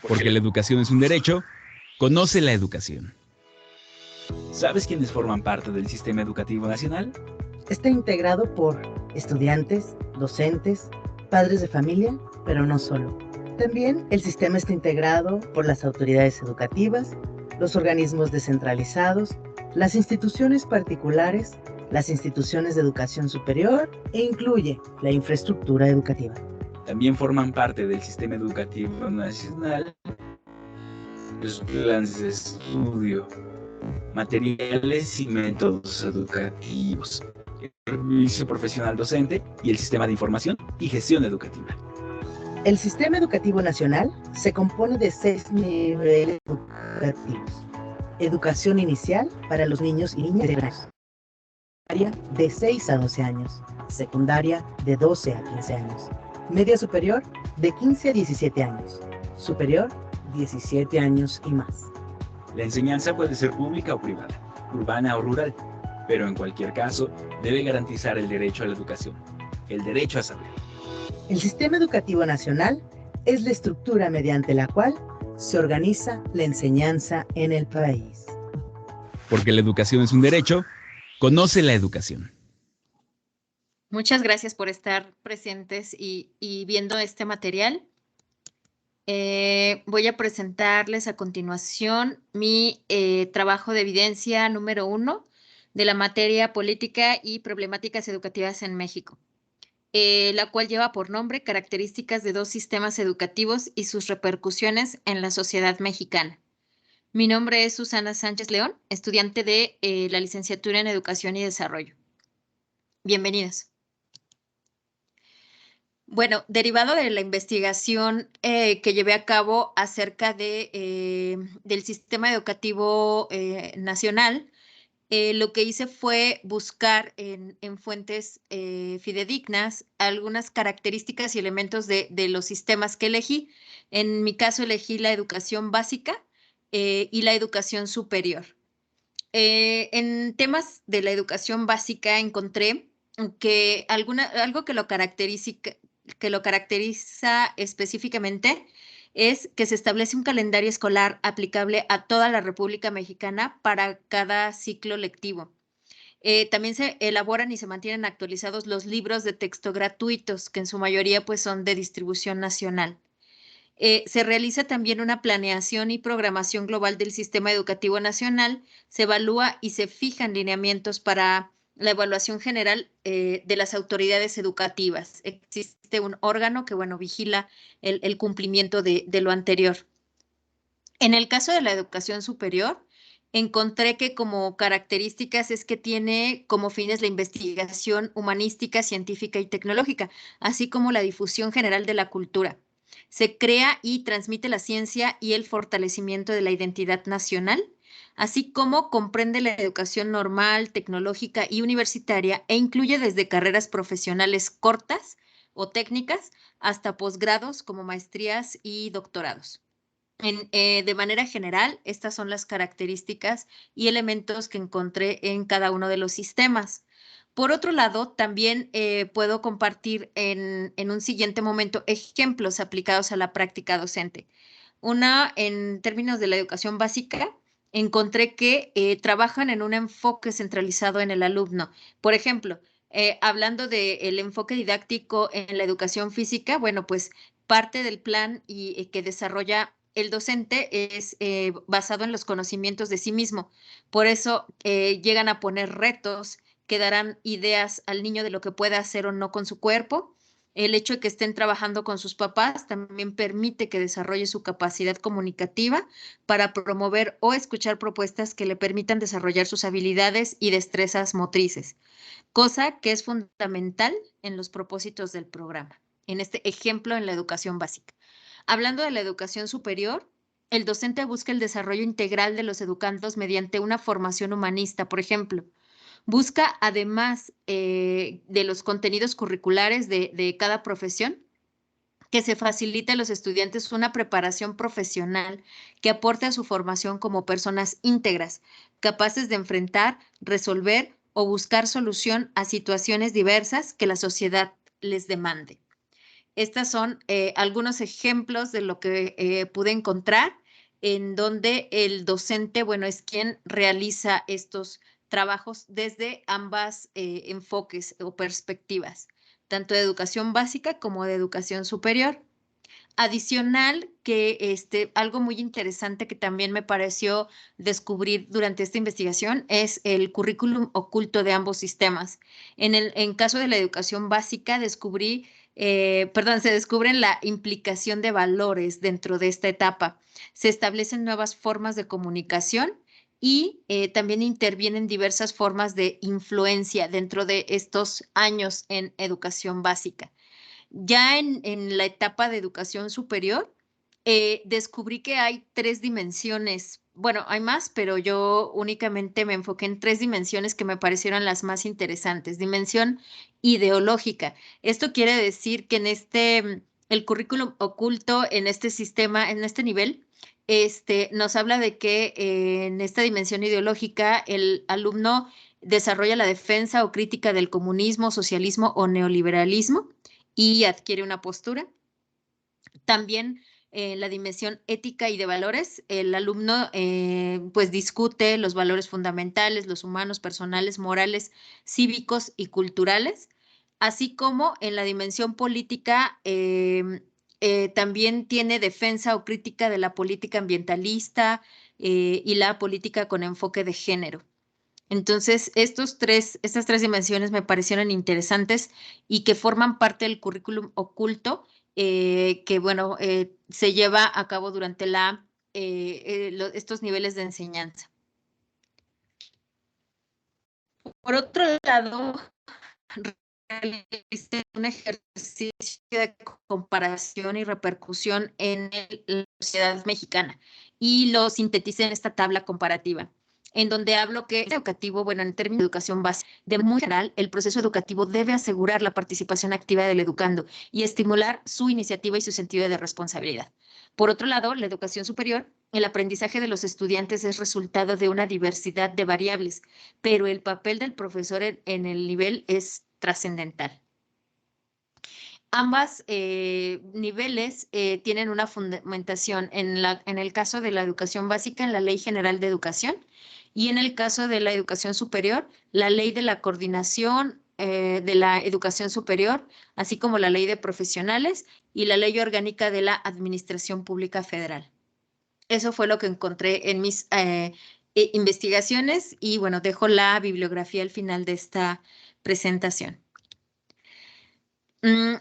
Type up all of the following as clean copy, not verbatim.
Porque la educación es un derecho, conoce la educación. ¿Sabes quiénes forman parte del sistema educativo nacional? Está integrado por estudiantes, docentes, padres de familia, pero no solo. También el sistema está integrado por las autoridades educativas, los organismos descentralizados, las instituciones particulares, las instituciones de educación superior e incluye la infraestructura educativa. También forman parte del sistema educativo nacional los planes de estudio, materiales y métodos educativos, el servicio profesional docente y el sistema de información y gestión educativa. El sistema educativo nacional se compone de 6 niveles educativos. Educación inicial para los niños y niñas de 6 a 12 años, secundaria de 12 a 15 años, media superior de 15 a 17 años, superior 17 años y más. La enseñanza puede ser pública o privada, urbana o rural, pero en cualquier caso debe garantizar el derecho a la educación, el derecho a saber. El sistema educativo nacional es la estructura mediante la cual se organiza la enseñanza en el país. Porque la educación es un derecho, conoce la educación. Muchas gracias por estar presentes y viendo este material. Voy a presentarles a continuación mi trabajo de evidencia número 1 de la materia Política y Problemáticas Educativas en México, la cual lleva por nombre Características de dos sistemas educativos y sus repercusiones en la sociedad mexicana. Mi nombre es Susana Sánchez León, estudiante de la licenciatura en Educación y Desarrollo. Bienvenidos. Bueno, derivado de la investigación que llevé a cabo acerca del sistema educativo nacional, lo que hice fue buscar en fuentes fidedignas algunas características y elementos de los sistemas que elegí. En mi caso elegí la educación básica y la educación superior. En temas de la educación básica encontré que algo que lo caracteriza específicamente es que se establece un calendario escolar aplicable a toda la República Mexicana para cada ciclo lectivo. También se elaboran y se mantienen actualizados los libros de texto gratuitos, que en su mayoría pues, son de distribución nacional. Se realiza también una planeación y programación global del sistema educativo nacional, se evalúa y se fijan lineamientos para la evaluación general de las autoridades educativas. Existe un órgano que, bueno, vigila el cumplimiento de lo anterior. En el caso de la educación superior, encontré que como características es que tiene como fines la investigación humanística, científica y tecnológica, así como la difusión general de la cultura. Se crea y transmite la ciencia y el fortalecimiento de la identidad nacional, así como comprende la educación normal, tecnológica y universitaria e incluye desde carreras profesionales cortas o técnicas hasta posgrados como maestrías y doctorados. De manera general, estas son las características y elementos que encontré en cada uno de los sistemas. Por otro lado, también puedo compartir en un siguiente momento ejemplos aplicados a la práctica docente. Una, en términos de la educación básica, encontré que trabajan en un enfoque centralizado en el alumno. Por ejemplo, hablando del enfoque didáctico en la educación física, bueno, pues parte del plan que desarrolla el docente es basado en los conocimientos de sí mismo. Por eso llegan a poner retos que darán ideas al niño de lo que puede hacer o no con su cuerpo. El hecho de que estén trabajando con sus papás también permite que desarrolle su capacidad comunicativa para promover o escuchar propuestas que le permitan desarrollar sus habilidades y destrezas motrices, cosa que es fundamental en los propósitos del programa. En este ejemplo, en la educación básica. Hablando de la educación superior, el docente busca el desarrollo integral de los educandos mediante una formación humanista, por ejemplo. Busca, además de los contenidos curriculares de cada profesión, que se facilite a los estudiantes una preparación profesional que aporte a su formación como personas íntegras, capaces de enfrentar, resolver o buscar solución a situaciones diversas que la sociedad les demande. Estas son algunos ejemplos de lo que pude encontrar, en donde el docente, bueno, es quien realiza estos trabajos desde ambas enfoques o perspectivas, tanto de educación básica como de educación superior. Adicional, que algo muy interesante que también me pareció descubrir durante esta investigación es el currículum oculto de ambos sistemas. En caso de la educación básica, se descubren la implicación de valores dentro de esta etapa. Se establecen nuevas formas de comunicación y también intervienen diversas formas de influencia dentro de estos años en educación básica. Ya en la etapa de educación superior, descubrí que hay 3 dimensiones. Bueno, hay más, pero yo únicamente me enfoqué en 3 dimensiones que me parecieron las más interesantes. Dimensión ideológica. Esto quiere decir que el currículum oculto en este sistema, en este nivel, nos habla de que en esta dimensión ideológica el alumno desarrolla la defensa o crítica del comunismo, socialismo o neoliberalismo y adquiere una postura. También en la dimensión ética y de valores, el alumno pues discute los valores fundamentales, los humanos, personales, morales, cívicos y culturales, así como en la dimensión política también tiene defensa o crítica de la política ambientalista y la política con enfoque de género. Entonces, estas 3 dimensiones me parecieron interesantes y que forman parte del currículum oculto que, bueno, se lleva a cabo durante estos niveles de enseñanza. Por otro lado, realicé un ejercicio de comparación y repercusión en la sociedad mexicana y lo sinteticé en esta tabla comparativa, en donde hablo que educativo, bueno, en términos de educación básica, de muy general, el proceso educativo debe asegurar la participación activa del educando y estimular su iniciativa y su sentido de responsabilidad. Por otro lado, la educación superior, el aprendizaje de los estudiantes es resultado de una diversidad de variables, pero el papel del profesor en el nivel es trascendental. Ambas niveles tienen una fundamentación en el caso de la educación básica en la Ley General de Educación y en el caso de la educación superior, la Ley de la Coordinación de la Educación Superior, así como la Ley de Profesionales y la Ley Orgánica de la Administración Pública Federal. Eso fue lo que encontré en mis investigaciones y bueno, dejo la bibliografía al final de esta presentación.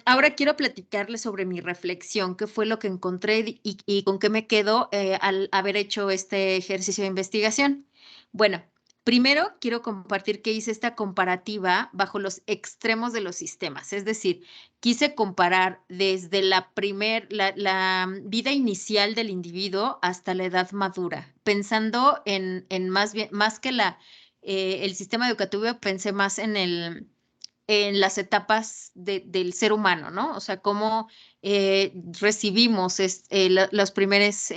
Ahora quiero platicarles sobre mi reflexión, qué fue lo que encontré y con qué me quedo al haber hecho este ejercicio de investigación. Bueno, primero quiero compartir que hice esta comparativa bajo los extremos de los sistemas, es decir, quise comparar desde la vida inicial del individuo hasta la edad madura, pensando en más que el sistema educativo, pensé más en las etapas del ser humano, ¿no? O sea, cómo recibimos los primeros,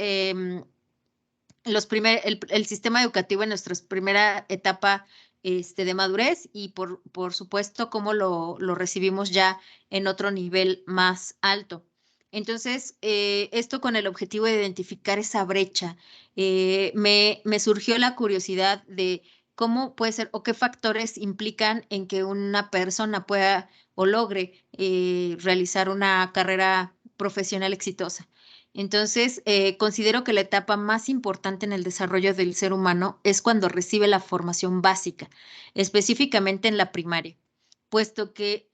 el sistema educativo en nuestra primera etapa de madurez y por supuesto cómo lo recibimos ya en otro nivel más alto. Entonces, esto con el objetivo de identificar esa brecha, me surgió la curiosidad de cómo puede ser o qué factores implican en que una persona pueda o logre realizar una carrera profesional exitosa. Entonces, considero que la etapa más importante en el desarrollo del ser humano es cuando recibe la formación básica, específicamente en la primaria, puesto que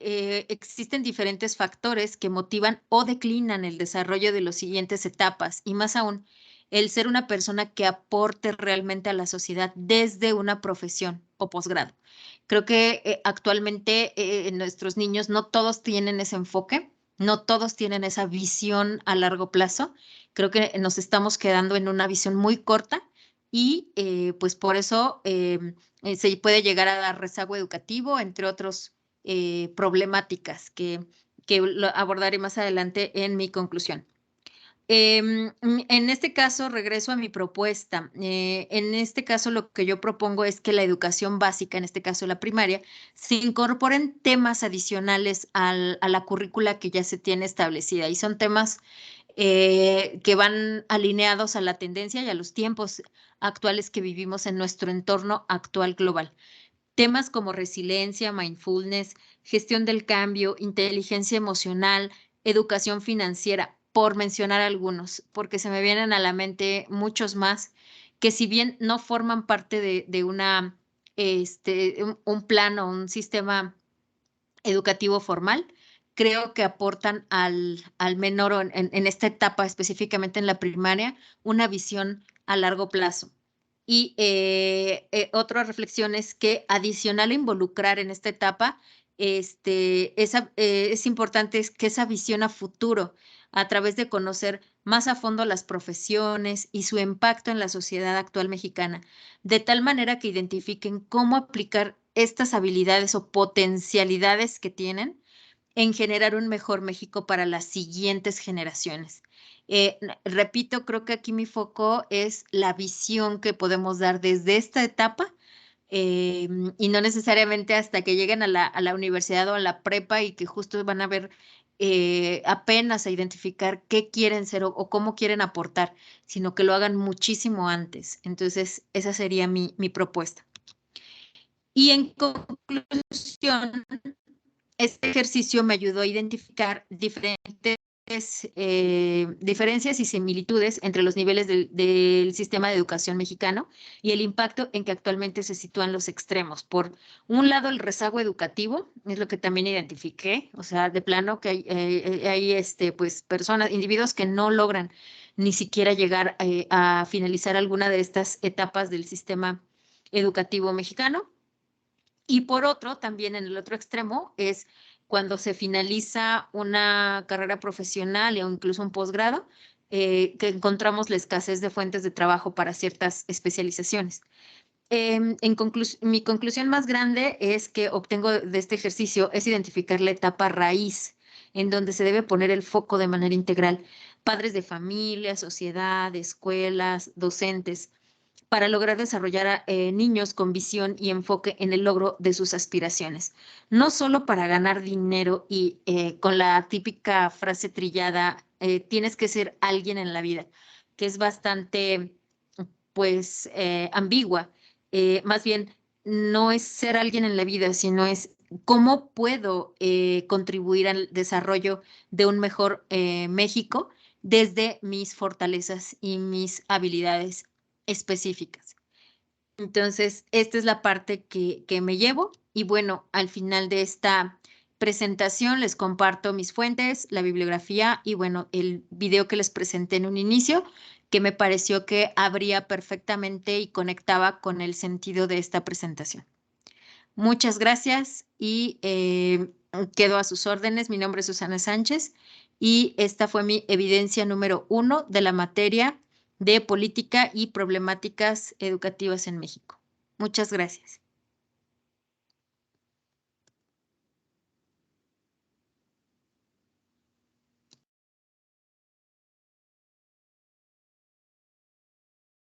existen diferentes factores que motivan o declinan el desarrollo de las siguientes etapas y más aún, el ser una persona que aporte realmente a la sociedad desde una profesión o posgrado. Creo que actualmente nuestros niños no todos tienen ese enfoque, no todos tienen esa visión a largo plazo. Creo que nos estamos quedando en una visión muy corta y pues por eso se puede llegar a dar rezago educativo, entre otros problemáticas que abordaré más adelante en mi conclusión. En este caso, regreso a mi propuesta. En este caso, lo que yo propongo es que la educación básica, en este caso la primaria, se incorporen temas adicionales a la currícula que ya se tiene establecida. Y son temas que van alineados a la tendencia y a los tiempos actuales que vivimos en nuestro entorno actual global. Temas como resiliencia, mindfulness, gestión del cambio, inteligencia emocional, educación financiera, por mencionar algunos, porque se me vienen a la mente muchos más que si bien no forman parte de una, un plan o un sistema educativo formal, creo que aportan al menor o en esta etapa, específicamente en la primaria, una visión a largo plazo. Y otra reflexión es que adicional a involucrar en esta etapa, es importante que esa visión a futuro, a través de conocer más a fondo las profesiones y su impacto en la sociedad actual mexicana, de tal manera que identifiquen cómo aplicar estas habilidades o potencialidades que tienen en generar un mejor México para las siguientes generaciones. Repito, creo que aquí mi foco es la visión que podemos dar desde esta etapa, y no necesariamente hasta que lleguen a la universidad o a la prepa y que justo van a ver apenas a identificar qué quieren ser o cómo quieren aportar, sino que lo hagan muchísimo antes. Entonces, esa sería mi propuesta. Y en conclusión, este ejercicio me ayudó a identificar diferentes diferencias y similitudes entre los niveles del sistema de educación mexicano y el impacto en que actualmente se sitúan los extremos. Por un lado, el rezago educativo, es lo que también identifiqué, o sea, de plano que hay pues, personas, individuos que no logran ni siquiera llegar a finalizar alguna de estas etapas del sistema educativo mexicano. Y por otro, también en el otro extremo, es cuando se finaliza una carrera profesional o incluso un posgrado, que encontramos la escasez de fuentes de trabajo para ciertas especializaciones. Mi conclusión más grande es que obtengo de este ejercicio es identificar la etapa raíz, en donde se debe poner el foco de manera integral. Padres de familia, sociedad, escuelas, docentes, para lograr desarrollar a niños con visión y enfoque en el logro de sus aspiraciones. No solo para ganar dinero y con la típica frase trillada, tienes que ser alguien en la vida, que es bastante, pues, ambigua. Más bien, no es ser alguien en la vida, sino es cómo puedo contribuir al desarrollo de un mejor México desde mis fortalezas y mis habilidades específicas. Entonces, esta es la parte que me llevo y bueno, al final de esta presentación les comparto mis fuentes, la bibliografía y bueno, el video que les presenté en un inicio, que me pareció que abría perfectamente y conectaba con el sentido de esta presentación. Muchas gracias y quedo a sus órdenes. Mi nombre es Susana Sánchez y esta fue mi evidencia número 1 de la materia de política y problemáticas educativas en México. Muchas gracias.